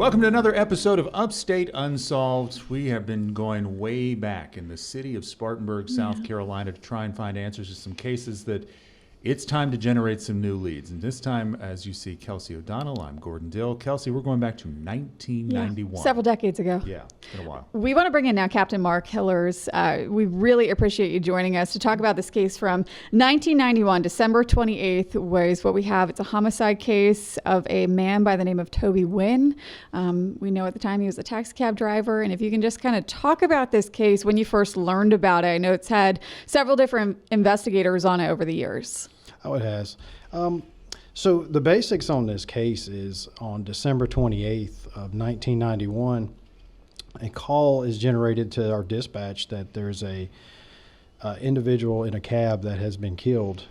Welcome to another episode of Upstate Unsolved. We have been going way back in the city of Spartanburg, South Carolina, to try and find answers to some cases that it's time to generate some new leads. And this time, as you see, Kelci O'Donnell, I'm Gordon Dill. Kelci, we're going back to 1991. Yeah, several decades ago. Yeah, it's been a while. We want to bring in now Captain Mark Hillers. We really appreciate you joining us to talk about this case from 1991. December 28th was what we have. It's a homicide case of a man by the name of Tobe Wynn. We know at the time he was a taxi cab driver. And if you can just kind of talk about this case when you first learned about it. I know it's had several different investigators on it over the years. Oh, it has. So the basics on this case is on December 28th of 1991, a call is generated to our dispatch that there's a individual in a cab that has been killed.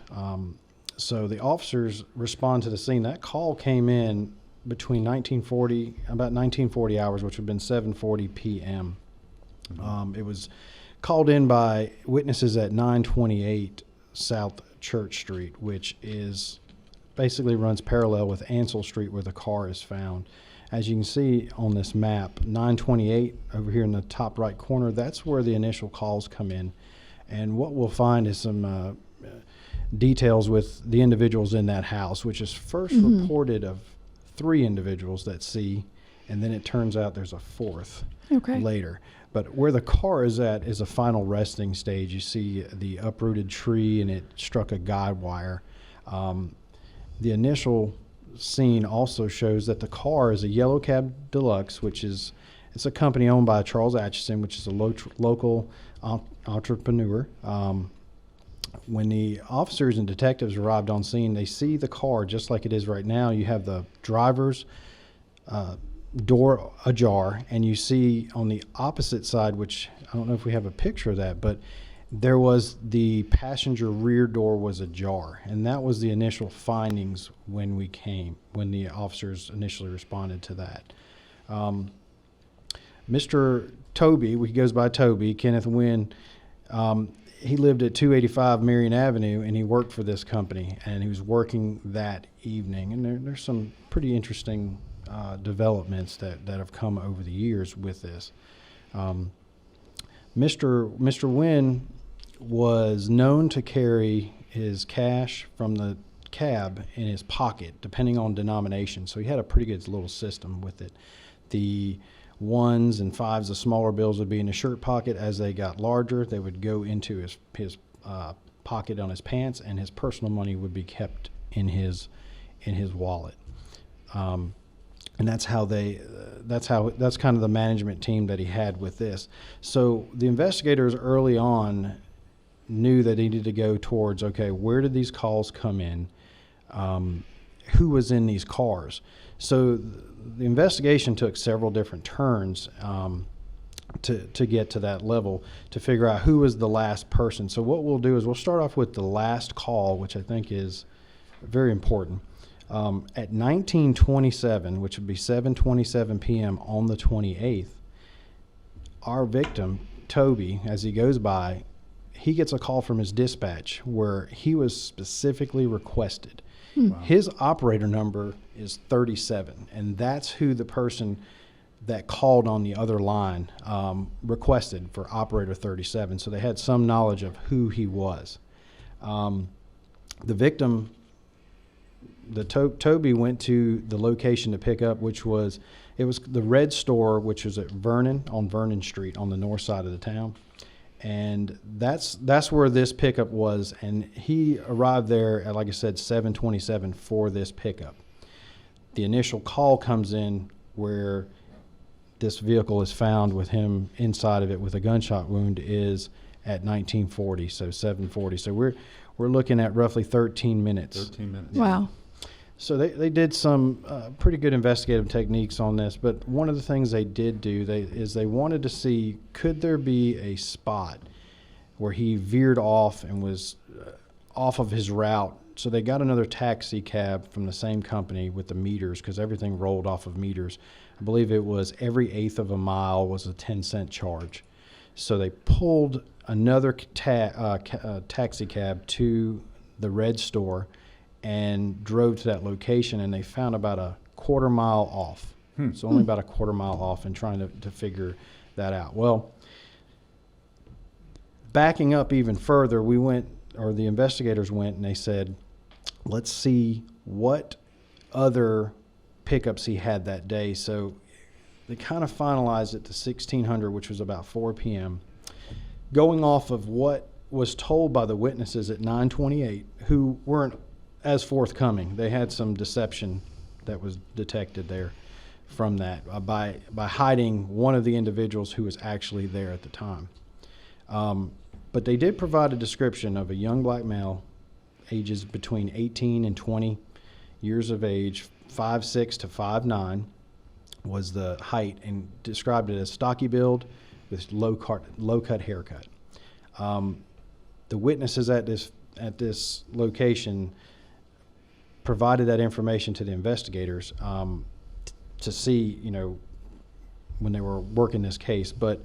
So the officers respond to the scene. That call came in between about 1940 hours, which would have been 7:40 p.m. It was called in by witnesses at 928 South Church Street, which is basically runs parallel with Ansel Street where the car is found. As you can see on this map, 928 over here in the top right corner, that's where the initial calls come in. And what we'll find is some details with the individuals in that house, which is first reported of 3 individuals that see, and then it turns out there's a 4th later. But where the car is at is a final resting stage. You see the uprooted tree, and it struck a guide wire. The initial scene also shows that the car is a yellow cab deluxe, it's a company owned by Charles Atchison, which is a local entrepreneur. When the officers and detectives arrived on scene, they see the car just like it is right now. You have the driver's door ajar, and you see on the opposite side, which I don't know if we have a picture of that, but there was the passenger rear door was ajar, and that was the initial findings when the officers initially responded to that. Mr. Tobe, he goes by Tobe, Kenneth Wynn, he lived at 285 Marion Avenue, and he worked for this company, and he was working that evening. And there's some pretty interesting developments that have come over the years with this. Mr. Wynn was known to carry his cash from the cab in his pocket, depending on denomination. So he had a pretty good little system with it. The 1s and 5s, the smaller bills, would be in his shirt pocket. As they got larger, they would go into his pocket on his pants, and his personal money would be kept in his wallet. And that's kind of the management team that he had with this. So the investigators early on knew that they needed to go towards, okay, where did these calls come in? Who was in these cars? So the investigation took several different turns to get to that level to figure out who was the last person. So what we'll do is we'll start off with the last call, which I think is very important. At 19:27, which would be 7:27 p.m. on the 28th, our victim, Tobe, as he goes by, he gets a call from his dispatch where he was specifically requested. Wow. His operator number is 37, and that's who the person that called on the other line requested for operator 37. So they had some knowledge of who he was. The victim... Tobe went to the location to pick up, it was the Red Store, which was at on Vernon Street on the north side of the town. And that's where this pickup was. And he arrived there at, like I said, 7:27 for this pickup. The initial call comes in where this vehicle is found with him inside of it with a gunshot wound is at 1940, so 7:40. So we're looking at roughly 13 minutes. 13 minutes. Wow. So they did some pretty good investigative techniques on this, but one of the things they did do is they wanted to see, could there be a spot where he veered off and was off of his route. So they got another taxi cab from the same company with the meters, because everything rolled off of meters. I believe it was every 1/8 of a mile was a 10-cent charge. So they pulled another taxi cab to the Red Store and drove to that location, and they found about a 1/4 mile off It's only about a quarter mile off, and trying to figure that out. Well, backing up even further, the investigators went and they said, let's see what other pickups he had that day. So they kind of finalized it to 1600, which was about 4 p.m. Going off of what was told by the witnesses at 9:28, who weren't as forthcoming. They had some deception that was detected there from that by hiding one of the individuals who was actually there at the time. But they did provide a description of a young black male, ages between 18 and 20 years of age, 5'6" to 5'9" was the height, and described it as stocky build with low cut haircut. The witnesses at this location provided that information to the investigators to see, when they were working this case. But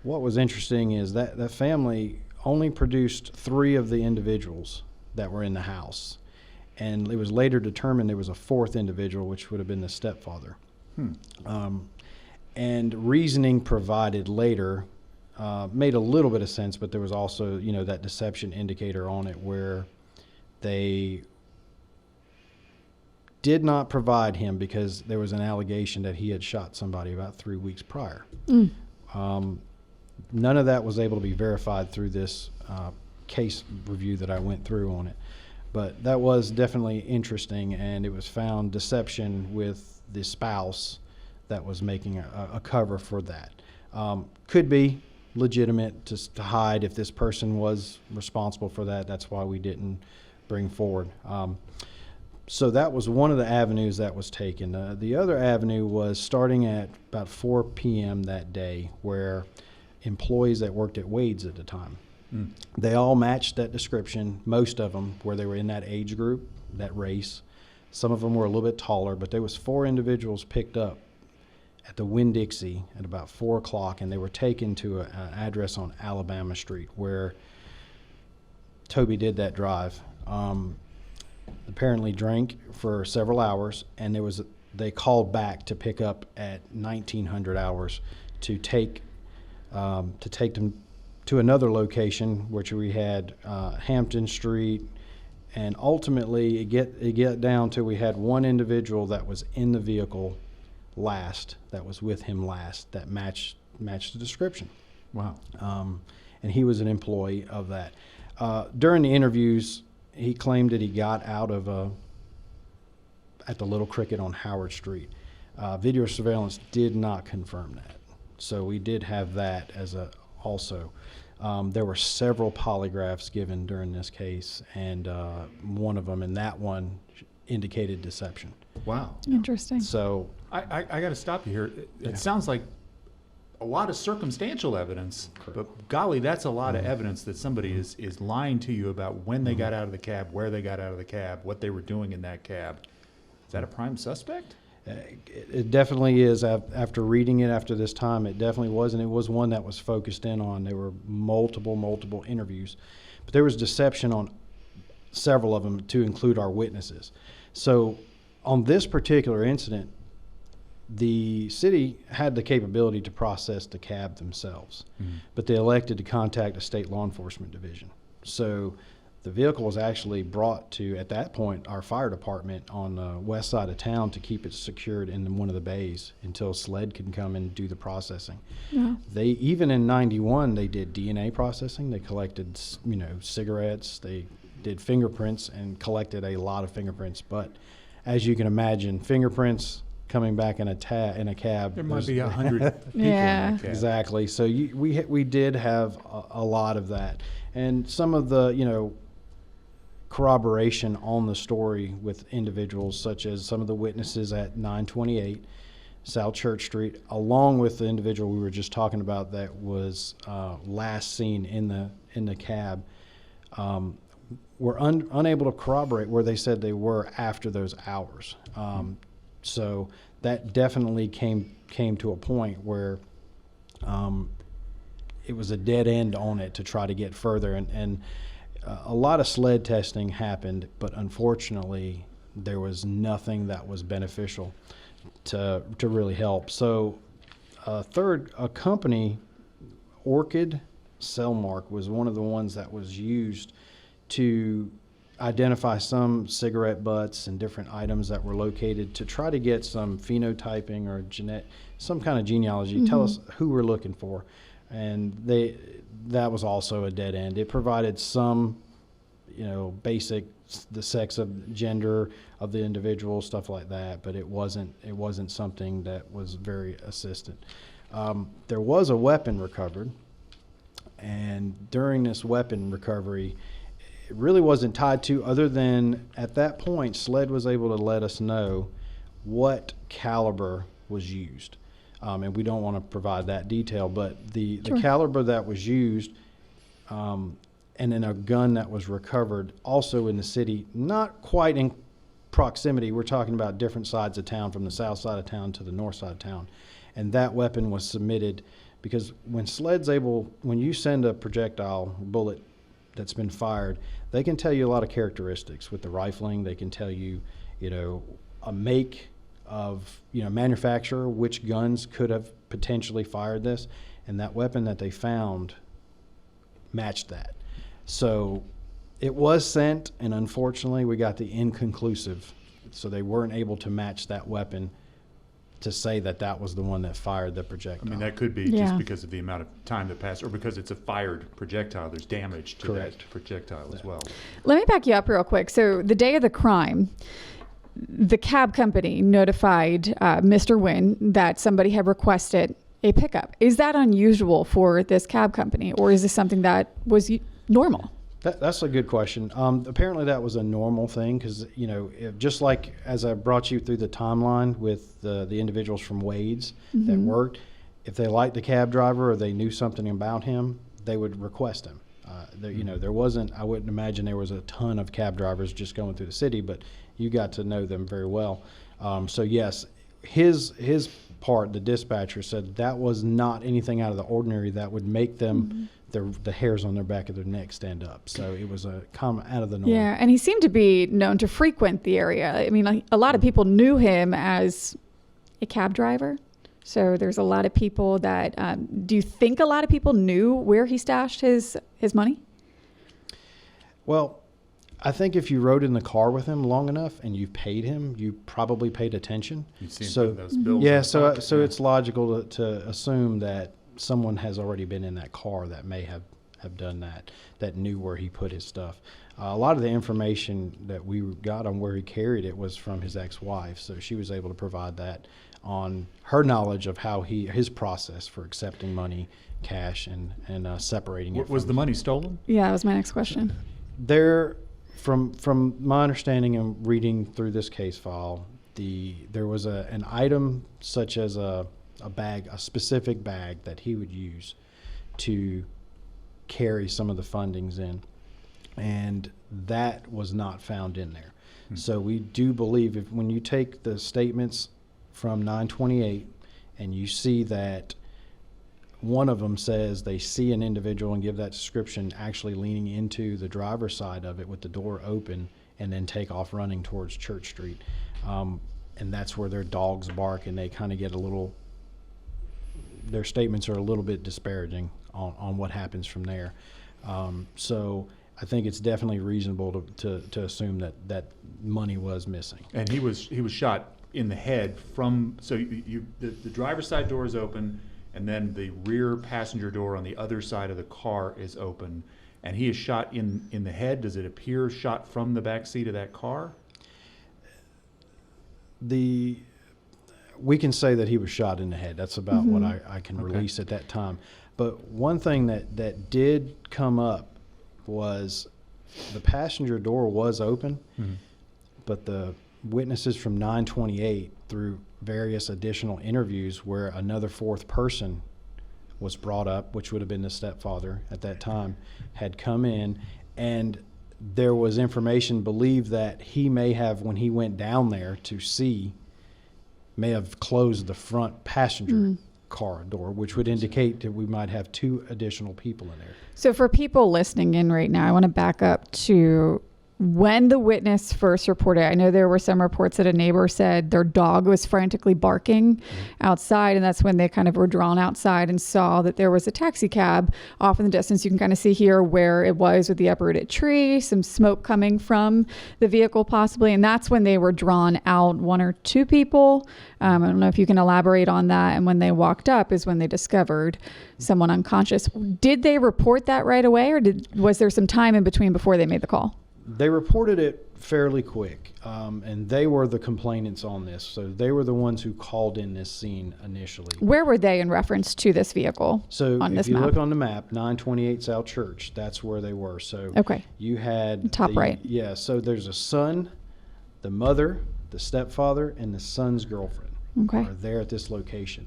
what was interesting is that the family only produced 3 of the individuals that were in the house. And it was later determined there was a 4th individual, which would have been the stepfather. And reasoning provided later made a little bit of sense, but there was also, that deception indicator on it where they did not provide him because there was an allegation that he had shot somebody about 3 weeks prior. None of that was able to be verified through this case review that I went through on it. But that was definitely interesting, and it was found deception with the spouse that was making a cover for that. Could be legitimate to hide if this person was responsible for that. That's why we didn't bring forward. So that was one of the avenues that was taken. The other avenue was starting at about 4 p.m. that day, where employees that worked at Wade's at the time, they all matched that description, most of them, where they were in that age group, that race. Some of them were a little bit taller, but there was 4 individuals picked up at the Winn-Dixie at about 4 o'clock, and they were taken to an address on Alabama Street where Tobe did that drive. Apparently drank for several hours, and they called back to pick up at 1900 hours to take them to another location, which we had Hampton Street, and ultimately it get down to we had one individual that was in the vehicle last, that was with him last, that matched the description. Wow. And he was an employee of that. During the interviews, he claimed that he got out of at the Little Cricket on Howard Street. Video surveillance did not confirm that. So we did have that as also. There were several polygraphs given during this case, and one of them, and that one indicated deception. Wow. Interesting. So I got to stop you here. It sounds like a lot of circumstantial evidence, but golly, that's a lot of evidence that somebody is lying to you about when they got out of the cab, where they got out of the cab, what they were doing in that cab. Is that a prime suspect? It definitely is. After reading it after this time, it definitely was, and it was one that was focused in on. There were multiple interviews, but there was deception on several of them to include our witnesses. So on this particular incident, the city had the capability to process the cab themselves, but they elected to contact a state law enforcement division. So the vehicle was actually brought to, at that point, our fire department on the west side of town to keep it secured in one of the bays until SLED can come and do the processing. Yeah. They, even in 91, they did DNA processing. They collected, cigarettes. They did fingerprints and collected a lot of fingerprints. But as you can imagine, fingerprints coming back in a cab. There might be 100 people Yeah. in that cab. Exactly. So we did have a lot of that, and some of the corroboration on the story with individuals, such as some of the witnesses at 928 South Church Street, along with the individual we were just talking about that was last seen in the cab, were unable to corroborate where they said they were after those hours. So that definitely came to a point where it was a dead end on it to try to get further, and a lot of SLED testing happened, but unfortunately there was nothing that was beneficial. to really help. So third, a company, Orchid Cellmark, was one of the ones that was used to identify some cigarette butts and different items that were located to try to get some phenotyping or some kind of genealogy. Tell us who we're looking for. And that was also a dead end. It provided some, basic, the sex of gender of the individual, stuff like that, but it wasn't something that was very assistant. There was a weapon recovered, and during this weapon recovery, it really wasn't tied to, other than at that point, SLED was able to let us know what caliber was used. And we don't want to provide that detail, but the caliber that was used, and then a gun that was recovered also in the city, not quite in proximity. We're talking about different sides of town, from the south side of town to the north side of town. And that weapon was submitted because when you send a projectile bullet that's been fired, they can tell you a lot of characteristics with the rifling. They can tell you, a make of, manufacturer, which guns could have potentially fired this. And that weapon that they found matched that. So it was sent, and unfortunately we got the inconclusive. So they weren't able to match that weapon to say that was the one that fired the projectile. I mean, that could be just because of the amount of time that passed, or because it's a fired projectile. There's damage to that projectile as well. Let me back you up real quick. So the day of the crime, the cab company notified Mr. Wynn that somebody had requested a pickup. Is that unusual for this cab company, or is this something that was normal? That's a good question. Apparently that was a normal thing because, just like as I brought you through the timeline with the individuals from Wade's that worked, if they liked the cab driver or they knew something about him, they would request him. There wasn't, I wouldn't imagine there was a ton of cab drivers just going through the city, but you got to know them very well. So yes, his part, the dispatcher, said that was not anything out of the ordinary that would make them the hairs on their back of their neck stand up. So it was a common out of the norm. Yeah, and he seemed to be known to frequent the area. I mean, like, a lot of people knew him as a cab driver. So there's a lot of people that, do you think a lot of people knew where he stashed his money? Well, I think if you rode in the car with him long enough and you paid him, you probably paid attention. You've seen those bills. Yeah, so it's logical to assume that someone has already been in that car that may have done that knew where he put his stuff. A lot of the information that we got on where he carried it was from his ex-wife, so she was able to provide that on her knowledge of how his process for accepting money, cash, and separating it. Was the money stolen? Yeah, that was my next question. From my understanding and reading through this case file, there was an item such as a specific bag that he would use to carry some of the fundings in, and that was not found in there. So we do believe when you take the statements from 928 and you see that one of them says they see an individual and give that description actually leaning into the driver's side of it with the door open and then take off running towards Church Street. And that's where their dogs bark and they kind of get their statements are a little bit disparaging on what happens from there. So I think it's definitely reasonable to assume that money was missing. And he was shot in the head the driver's side door is open, and then the rear passenger door on the other side of the car is open, and he is shot in the head. Does it appear shot from the back seat of that car? We can say that he was shot in the head. That's about what I can release at that time. But one thing that did come up was the passenger door was open, but the witnesses from 928 through various additional interviews where another fourth person was brought up, which would have been the stepfather at that time, had come in, and there was information believed that he may have, when he went down there to see, may have closed the front passenger car door, which would indicate that we might have two additional people in there. So for people listening in right now, I want to back up to when the witness first reported, I know there were some reports that a neighbor said their dog was frantically barking outside, and that's when they kind of were drawn outside and saw that there was a taxi cab off in the distance. You can kind of see here where it was with the uprooted tree, some smoke coming from the vehicle possibly, and that's when they were drawn out, one or two people. I don't know if you can elaborate on that. And when they walked up is when they discovered someone unconscious. Did they report that right away, or was there some time in between before they made the call? They reported it fairly quick, and they were the complainants on this. So they were the ones who called in this scene initially. Where were they in reference to this vehicle? So on if this you map? look on the map, 928 South Church, that's where they were. So Okay. you had Top right. Yeah, so there's a son, the mother, the stepfather, and the son's girlfriend Okay. are there at this location.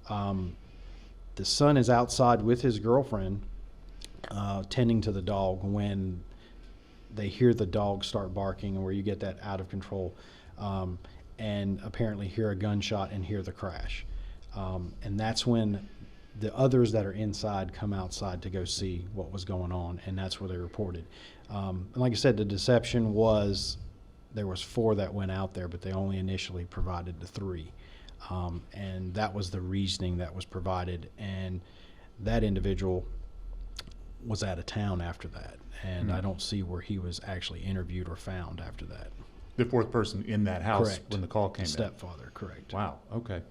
The son is outside with his girlfriend, tending to the dog when they hear the dog start barking, and where you get that out of control, and apparently hear a gunshot and hear the crash. And that's when the others that are inside come outside to go see what was going on, and that's where they reported. And like I said, the deception was there was 4 that went out there, but they only initially provided the 3. And that was the reasoning that was provided. And that individual was out of town after that. And I don't see where he was actually interviewed or found after that. The 4th person in that house Correct. when the call came in. Stepfather, correct. Wow. Okay.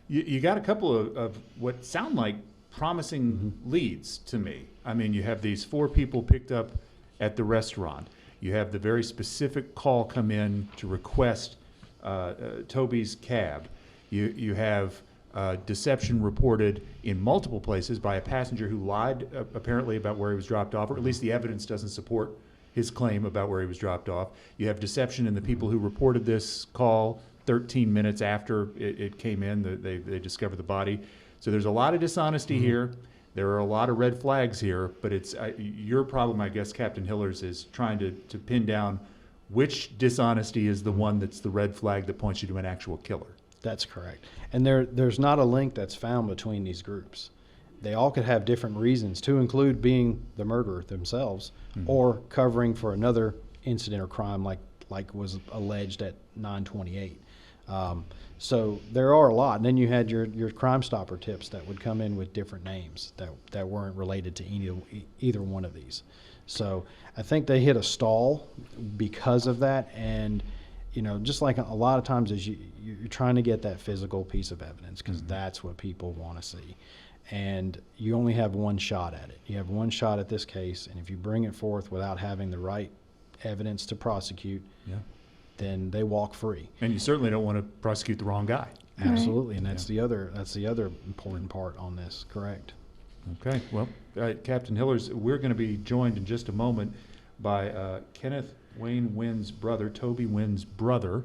You got a couple of what sound like promising leads to me. I mean, you have these 4 people picked up at the restaurant. You have the very specific call come in to request Tobe's cab. You have deception reported in multiple places by a passenger who lied apparently about where he was dropped off, or at least the evidence doesn't support his claim about where he was dropped off. You have deception in the people who reported this call 13 minutes after it came in. They discovered the body. So there's a lot of dishonesty here. There are a lot of red flags here, but it's your problem, I guess, Captain Hillers, is trying to pin down which dishonesty is the one that's the red flag that points you to an actual killer. That's correct. And there's not a link that's found between these groups. They all could have different reasons, to include being the murderer themselves, or covering for another incident or crime like was alleged at 928. So there are a lot. And then you had your Crime Stopper tips that would come in with different names that weren't related to either one of these. So I think they hit a stall because of that. And just like a lot of times is you're trying to get that physical piece of evidence, because that's what people want to see. And you only have one shot at it. You have one shot at this case, and if you bring it forth without having the right evidence to prosecute, then they walk free. And you certainly don't want to prosecute the wrong guy. Absolutely, and that's the other important part on this. Correct. Okay, well, Captain Hillers, we're going to be joined in just a moment by Kenneth Wynn's brother, Tobe Wynn's brother,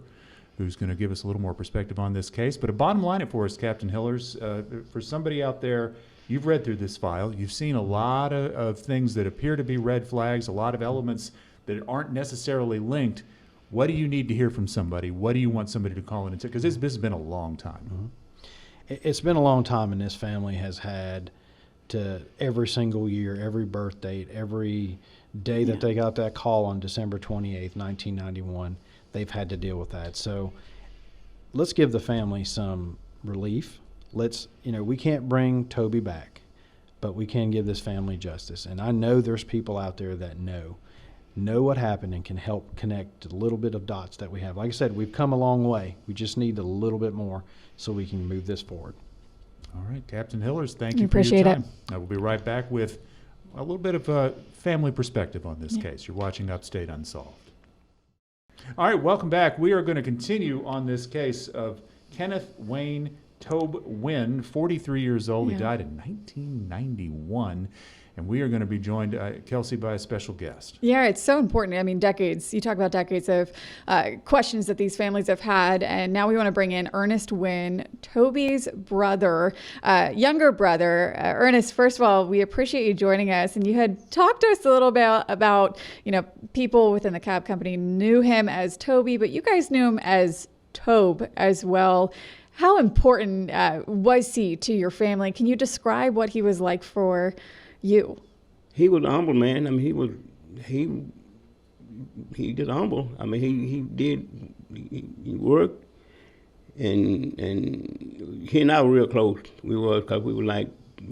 who's going to give us a little more perspective on this case. But a bottom line it for us, Captain Hillers, for somebody out there, you've read through this file, you've seen a lot of things that appear to be red flags, a lot of elements that aren't necessarily linked. What do you need to hear from somebody? What do you want somebody to call in and say? Because this has been a long time. It's been a long time, and this family has had to every single year, every birth date, every day that they got that call on December 28th, 1991, they've had to deal with that. So let's give the family some relief. We can't bring Tobe back, but we can give this family justice. And I know there's people out there that know what happened and can help connect a little bit of dots that we have. Like I said, we've come a long way. We just need a little bit more so we can move this forward. All right, Captain Hillers, thank you for Appreciate your time. it. I will be right back with a little bit of a family perspective on this case. You're watching Upstate Unsolved. All right, welcome back. We are going to continue on this case of Kenneth Wayne Tobe Wynn, 43 years old. He died in 1991. And we are going to be joined, Kelci, by a special guest. Yeah, it's so important. I mean, decades. You talk about decades of questions that these families have had. And now we want to bring in Ernest Wynn, Tobe's brother, younger brother. Ernest, first of all, we appreciate you joining us. And you had talked to us a little bit about, people within the cab company knew him as Tobe, but you guys knew him as Tobe as well. How important was he to your family? Can you describe what he was like for you? He was a humble man. I mean, he he just humble. I mean, he worked, and he and I were real close. We was, because we were like,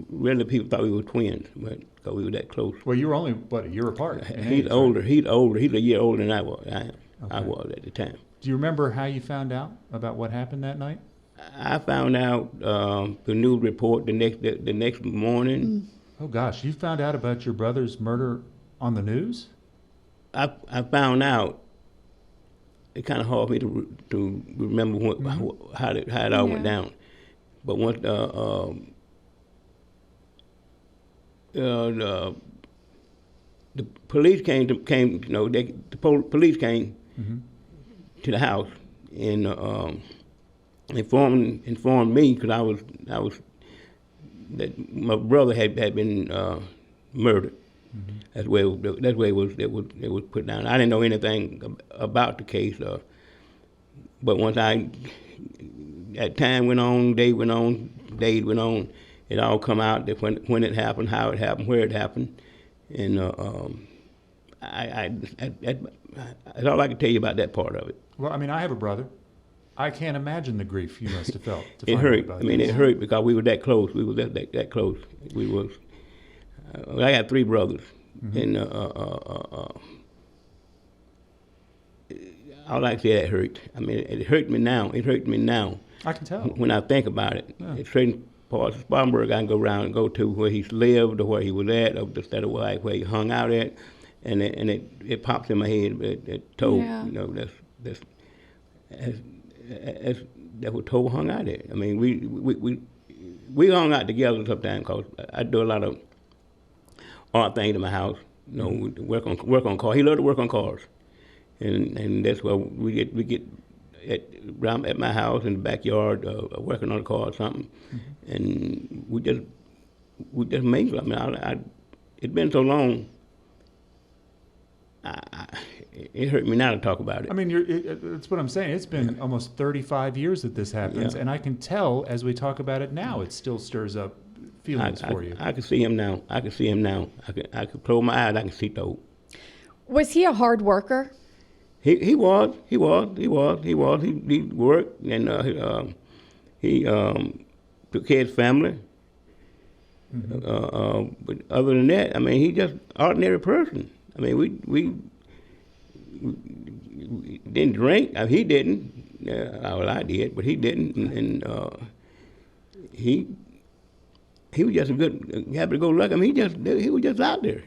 really people thought we were twins, but because we were that close. Well, you were only, what, a year apart? in He's age, older. right? He's older. He's a year older than I was. I Okay. was at the time. Do you remember how you found out about what happened that night? I found out the news report the next morning. Oh, gosh, you found out about your brother's murder on the news? I found out. It's kind of hard for me to remember how it all went down. But once the police came, you know, police came to the house and informed me, because I was that my brother had been murdered. That's where it was put down. I didn't know anything about the case, but once that time went on, days went on, it all come out that when it happened, how it happened, where it happened, and that's all I can tell you about that part of it. Well, I mean, I have a brother. I can't imagine the grief you must have felt. To It find out hurt. about I mean, this. it hurt because we were that close. We were that close. We was. I got three brothers, and all I can say, that hurt. I mean, it hurt me now. It hurt me now. I can tell. When I think about it, Yeah. it's certain parts of Spartanburg I can go around and go to where he's lived or where he was at, or just that where he hung out at, and it pops in my head. That Tobe, Yeah. you know, that's what Tobe hung out at. I mean, we hung out together sometimes because I do a lot of art things in my house. You know, we work on cars. He loved to work on cars, and that's where we get at my house in the backyard working on a car or something, and we just mingle. I mean, it's been so long. It hurt me now to talk about it. I mean, that's what I'm saying. It's been almost 35 years that this happens, Yeah. and I can tell as we talk about it now, it still stirs up feelings for you. I can see him now. I could close my eyes. I can see Tobe. Was he a hard worker? He was. He worked and he took care of his family. But other than that, I mean, he just ordinary person. I mean, we didn't drink. He didn't. Well, I did, but he didn't. And he was just a good, happy-go-lucky. I mean, he was just out there.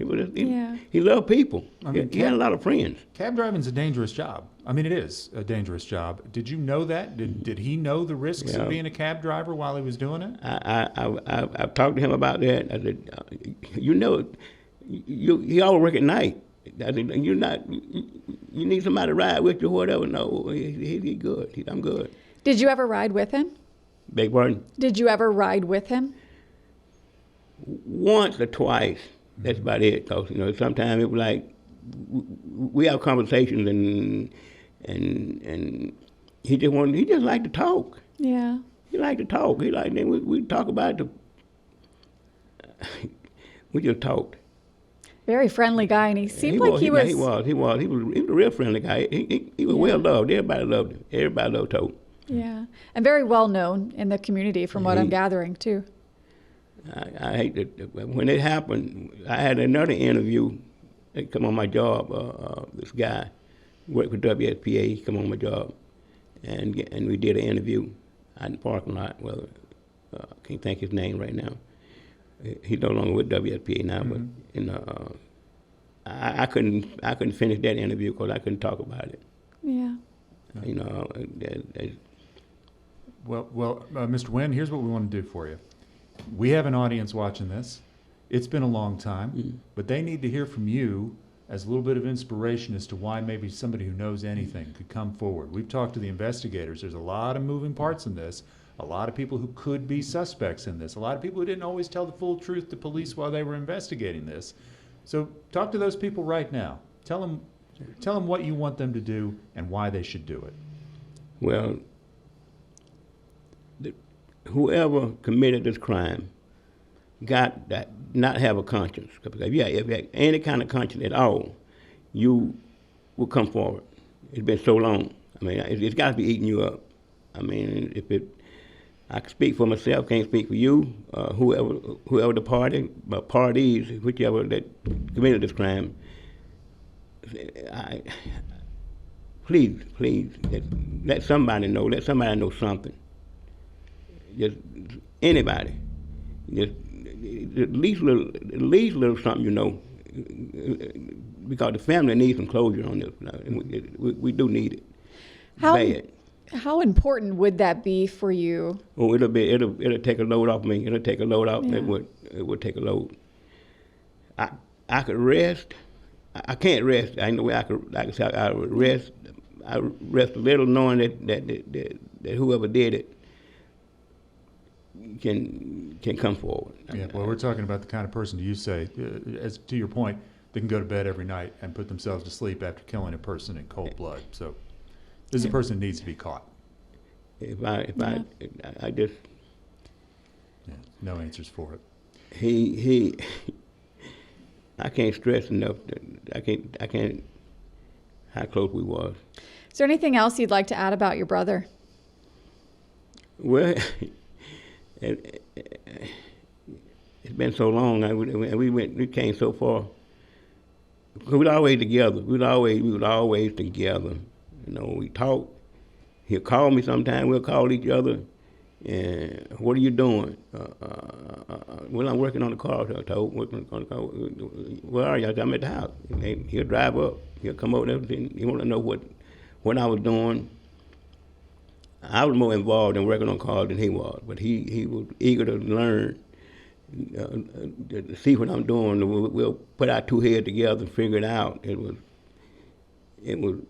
He loved people. I mean, he had a lot of friends. Cab driving's a dangerous job. I mean, it is a dangerous job. Did you know that? Did he know the risks of being a cab driver while he was doing it? I've talked to him about that. I said, you know, he always work at night. I said, you need somebody to ride with you or whatever. No, he good. I'm good. Did you ever ride with him? Beg pardon? Did you ever ride with him? Once or twice. That's about it. Cause you know, sometimes it was like we have conversations and he just liked to talk. Yeah. He liked to talk. Then we talk about it. We just talked. Very friendly guy, and he seemed like he was. He was a real friendly guy. He was well loved. Everybody loved him. Everybody loved Tobe. Yeah, and very well known in the community, from what I'm gathering too. I hate that when it happened. I had another interview. They come on my job. This guy worked for WSPA. He come on my job, and we did an interview out in the parking lot. Well, I can't think his name right now. He's no longer with WSPA now, but I couldn't finish that interview because I couldn't talk about it. Yeah. You know. Well, Mr. Wynn, here's what we want to do for you. We have an audience watching this. It's been a long time, but they need to hear from you as a little bit of inspiration as to why maybe somebody who knows anything could come forward. We've talked to the investigators. There's a lot of moving parts in this. A lot of people who could be suspects in this. A lot of people who didn't always tell the full truth to police while they were investigating this. So talk to those people right now. Tell them what you want them to do and why they should do it. Well, whoever committed this crime got that not have a conscience. Because if you have any kind of conscience at all, you will come forward. It's been so long. I mean, it's got to be eating you up. I mean, I can speak for myself, can't speak for you, whoever the parties, whichever that committed this crime. Please, let somebody know. Let somebody know something. Just anybody. Just at least little something you know, because the family needs some closure on this. We do need it. Bad. How important would that be for you? Oh, it'll take a load off me. It'll take a load off. Yeah. It would take a load. I could rest. I can't rest. I know I could say I would rest. I rest a little knowing that whoever did it can come forward. Yeah, well, we're talking about the kind of person, you say, as to your point, they can go to bed every night and put themselves to sleep after killing a person in cold blood. So this is a person that needs to be caught. I just no answers for it. he I can't stress enough that I can't how close we was. Is there anything else you'd like to add about your brother? Well, it's been so long. We came so far. We were always together. We were always together. You know, we talked. He'll call me sometime. We'll call each other. And what are you doing? Well, I'm working on the car. I told working on the car. Where are you? I'm at the house. And he'll drive up. He'll come over and everything. He want to know what I was doing. I was more involved in working on cars than he was, but he was eager to learn, to see what I'm doing. We'll put our two heads together and figure it out. It was. And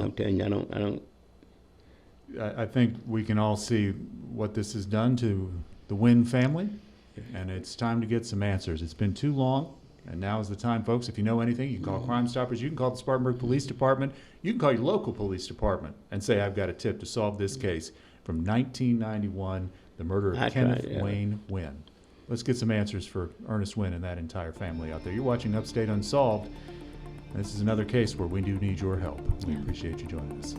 I'm telling you, I don't. I think we can all see what this has done to the Wynn family, and it's time to get some answers. It's been too long, and now is the time, folks. If you know anything, you can call Crime Stoppers. You can call the Spartanburg Police Department. You can call your local police department and say, I've got a tip to solve this case from 1991, the murder of Kenneth Wayne Wynn. Let's get some answers for Ernest Wynn and that entire family out there. You're watching Upstate Unsolved. This is another case where we do need your help. We appreciate you joining us.